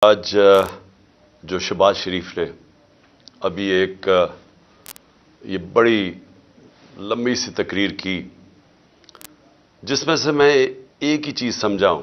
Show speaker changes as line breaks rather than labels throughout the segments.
آج جو شہباز شریف نے ابھی ایک یہ بڑی لمبی سی تقریر کی، جس میں سے میں ایک ہی چیز سمجھا ہوں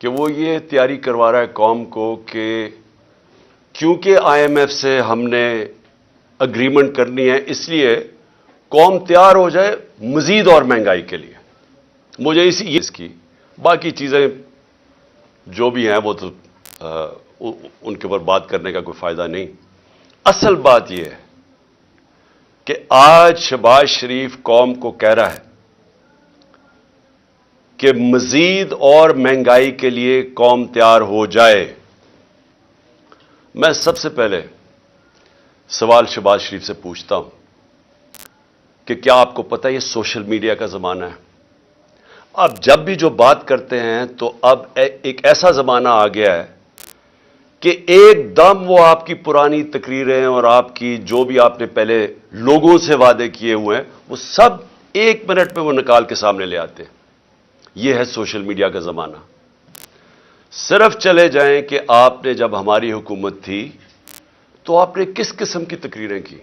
کہ وہ یہ تیاری کروا رہا ہے قوم کو کہ کیونکہ آئی ایم ایف سے ہم نے اگریمنٹ کرنی ہے، اس لیے قوم تیار ہو جائے مزید اور مہنگائی کے لیے۔ مجھے اس کی باقی چیزیں جو بھی ہیں وہ تو ان کے اوپر بات کرنے کا کوئی فائدہ نہیں۔ اصل بات یہ ہے کہ آج شہباز شریف قوم کو کہہ رہا ہے کہ مزید اور مہنگائی کے لیے قوم تیار ہو جائے۔ میں سب سے پہلے سوال شہباز شریف سے پوچھتا ہوں کہ کیا آپ کو پتہ ہے یہ سوشل میڈیا کا زمانہ ہے؟ اب جب بھی جو بات کرتے ہیں تو اب ایک ایسا زمانہ آ گیا ہے کہ ایک دم وہ آپ کی پرانی تقریریں اور آپ کی جو بھی آپ نے پہلے لوگوں سے وعدے کیے ہوئے ہیں وہ سب ایک منٹ میں وہ نکال کے سامنے لے آتے ہیں۔ یہ ہے سوشل میڈیا کا زمانہ۔ صرف چلے جائیں کہ آپ نے جب ہماری حکومت تھی تو آپ نے کس قسم کی تقریریں کی،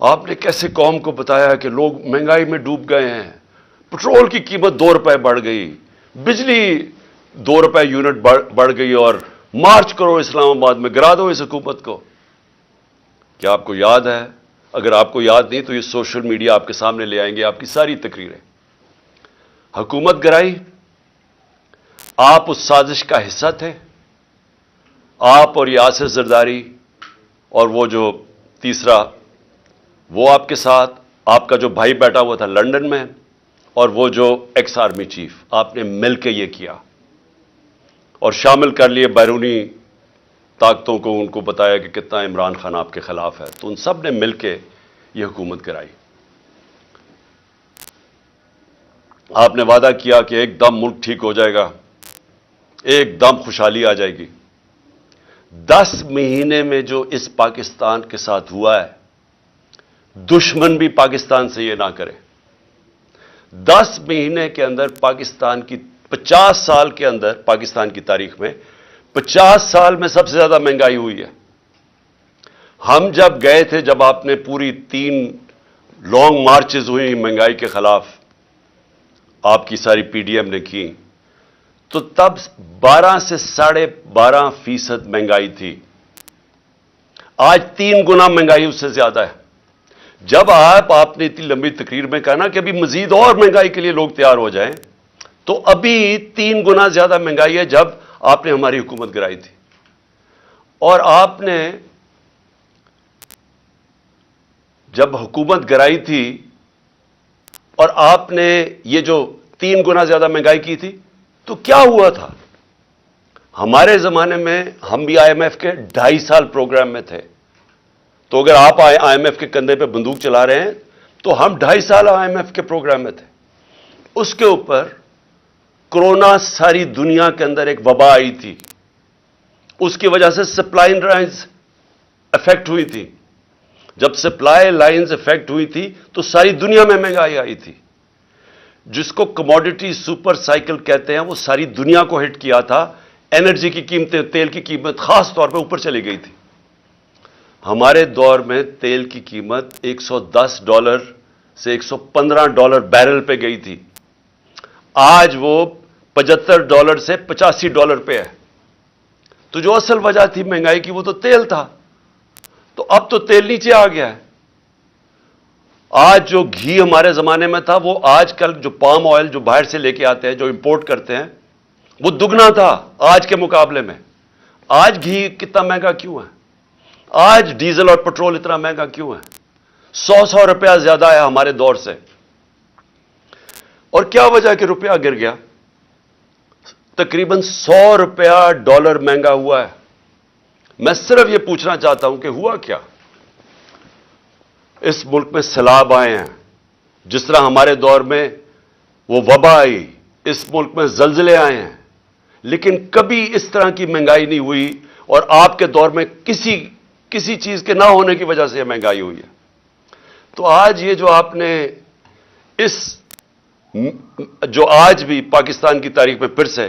آپ نے کیسے قوم کو بتایا کہ لوگ مہنگائی میں ڈوب گئے ہیں، پٹرول کی قیمت 2 روپے بڑھ گئی، بجلی 2 روپے یونٹ بڑھ گئی، اور مارچ کرو اسلام آباد میں، گرا دو اس حکومت کو۔ کیا آپ کو یاد ہے؟ اگر آپ کو یاد نہیں تو یہ سوشل میڈیا آپ کے سامنے لے آئیں گے آپ کی ساری تقریریں۔ حکومت گرائی، آپ اس سازش کا حصہ تھے، آپ اور یاسر زرداری اور وہ جو تیسرا وہ آپ کے ساتھ، آپ کا جو بھائی بیٹھا ہوا تھا لندن میں، اور وہ جو ایکس آرمی چیف، آپ نے مل کے یہ کیا اور شامل کر لیے بیرونی طاقتوں کو، ان کو بتایا کہ کتنا عمران خان آپ کے خلاف ہے، تو ان سب نے مل کے یہ حکومت کرائی۔ آپ نے وعدہ کیا کہ ایک دم ملک ٹھیک ہو جائے گا، ایک دم خوشحالی آ جائے گی۔ 10 مہینے میں جو اس پاکستان کے ساتھ ہوا ہے، دشمن بھی پاکستان سے یہ نہ کرے۔ 10 مہینے کے اندر پاکستان کی 50 سال کے اندر، پاکستان کی تاریخ میں 50 سال میں سب سے زیادہ مہنگائی ہوئی ہے۔ ہم جب گئے تھے، جب آپ نے پوری 3 لانگ مارچز ہوئی مہنگائی کے خلاف، آپ کی ساری پی ڈی ایم نے کی، تو تب 12 سے 12.5% مہنگائی تھی۔ آج 3 گنا مہنگائی اس سے زیادہ ہے۔ جب آپ نے اتنی لمبی تقریر میں کہا نا کہ ابھی مزید اور مہنگائی کے لیے لوگ تیار ہو جائیں، تو ابھی 3 گنا زیادہ مہنگائی ہے جب آپ نے ہماری حکومت گرائی تھی۔ اور آپ نے جب حکومت گرائی تھی اور آپ نے یہ جو 3 گنا زیادہ مہنگائی کی تھی، تو کیا ہوا تھا؟ ہمارے زمانے میں ہم بھی آئی ایم ایف کے 2.5 سال پروگرام میں تھے، تو اگر آپ آئی ایم ایف کے کندھے پہ بندوق چلا رہے ہیں تو ہم 2.5 سال آئی ایم ایف کے پروگرام میں تھے۔ اس کے اوپر کورونا ساری دنیا کے اندر ایک وبا آئی تھی، اس کی وجہ سے سپلائی لائنز افیکٹ ہوئی تھی۔ جب سپلائی لائنز افیکٹ ہوئی تھی تو ساری دنیا میں مہنگائی آئی تھی، جس کو کموڈٹی سپر سائیکل کہتے ہیں، وہ ساری دنیا کو ہٹ کیا تھا۔ انرجی کی قیمتیں، تیل کی قیمت خاص طور پہ اوپر چلی گئی تھی۔ ہمارے دور میں تیل کی قیمت $110 سے $115 بیرل پہ گئی تھی، آج وہ $75 سے $85 پہ ہے۔ تو جو اصل وجہ تھی مہنگائی کی وہ تو تیل تھا، تو اب تو تیل نیچے آ گیا ہے۔ آج جو گھی ہمارے زمانے میں تھا، وہ آج کل جو پام آئل جو باہر سے لے کے آتے ہیں، جو امپورٹ کرتے ہیں، وہ دگنا تھا آج کے مقابلے میں۔ آج گھی کتنا مہنگا کیوں ہے؟ آج ڈیزل اور پٹرول اتنا مہنگا کیوں ہے؟ 100 روپیہ زیادہ ہے ہمارے دور سے۔ اور کیا وجہ ہے کہ روپیہ گر گیا؟ تقریباً $100 مہنگا ہوا ہے۔ میں صرف یہ پوچھنا چاہتا ہوں کہ ہوا کیا؟ اس ملک میں سیلاب آئے ہیں، جس طرح ہمارے دور میں وہ وبا آئی، اس ملک میں زلزلے آئے ہیں، لیکن کبھی اس طرح کی مہنگائی نہیں ہوئی، اور آپ کے دور میں کسی چیز کے نہ ہونے کی وجہ سے یہ مہنگائی ہوئی ہے۔ تو آج یہ جو آپ نے جو آج بھی پاکستان کی تاریخ میں پھر سے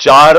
4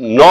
9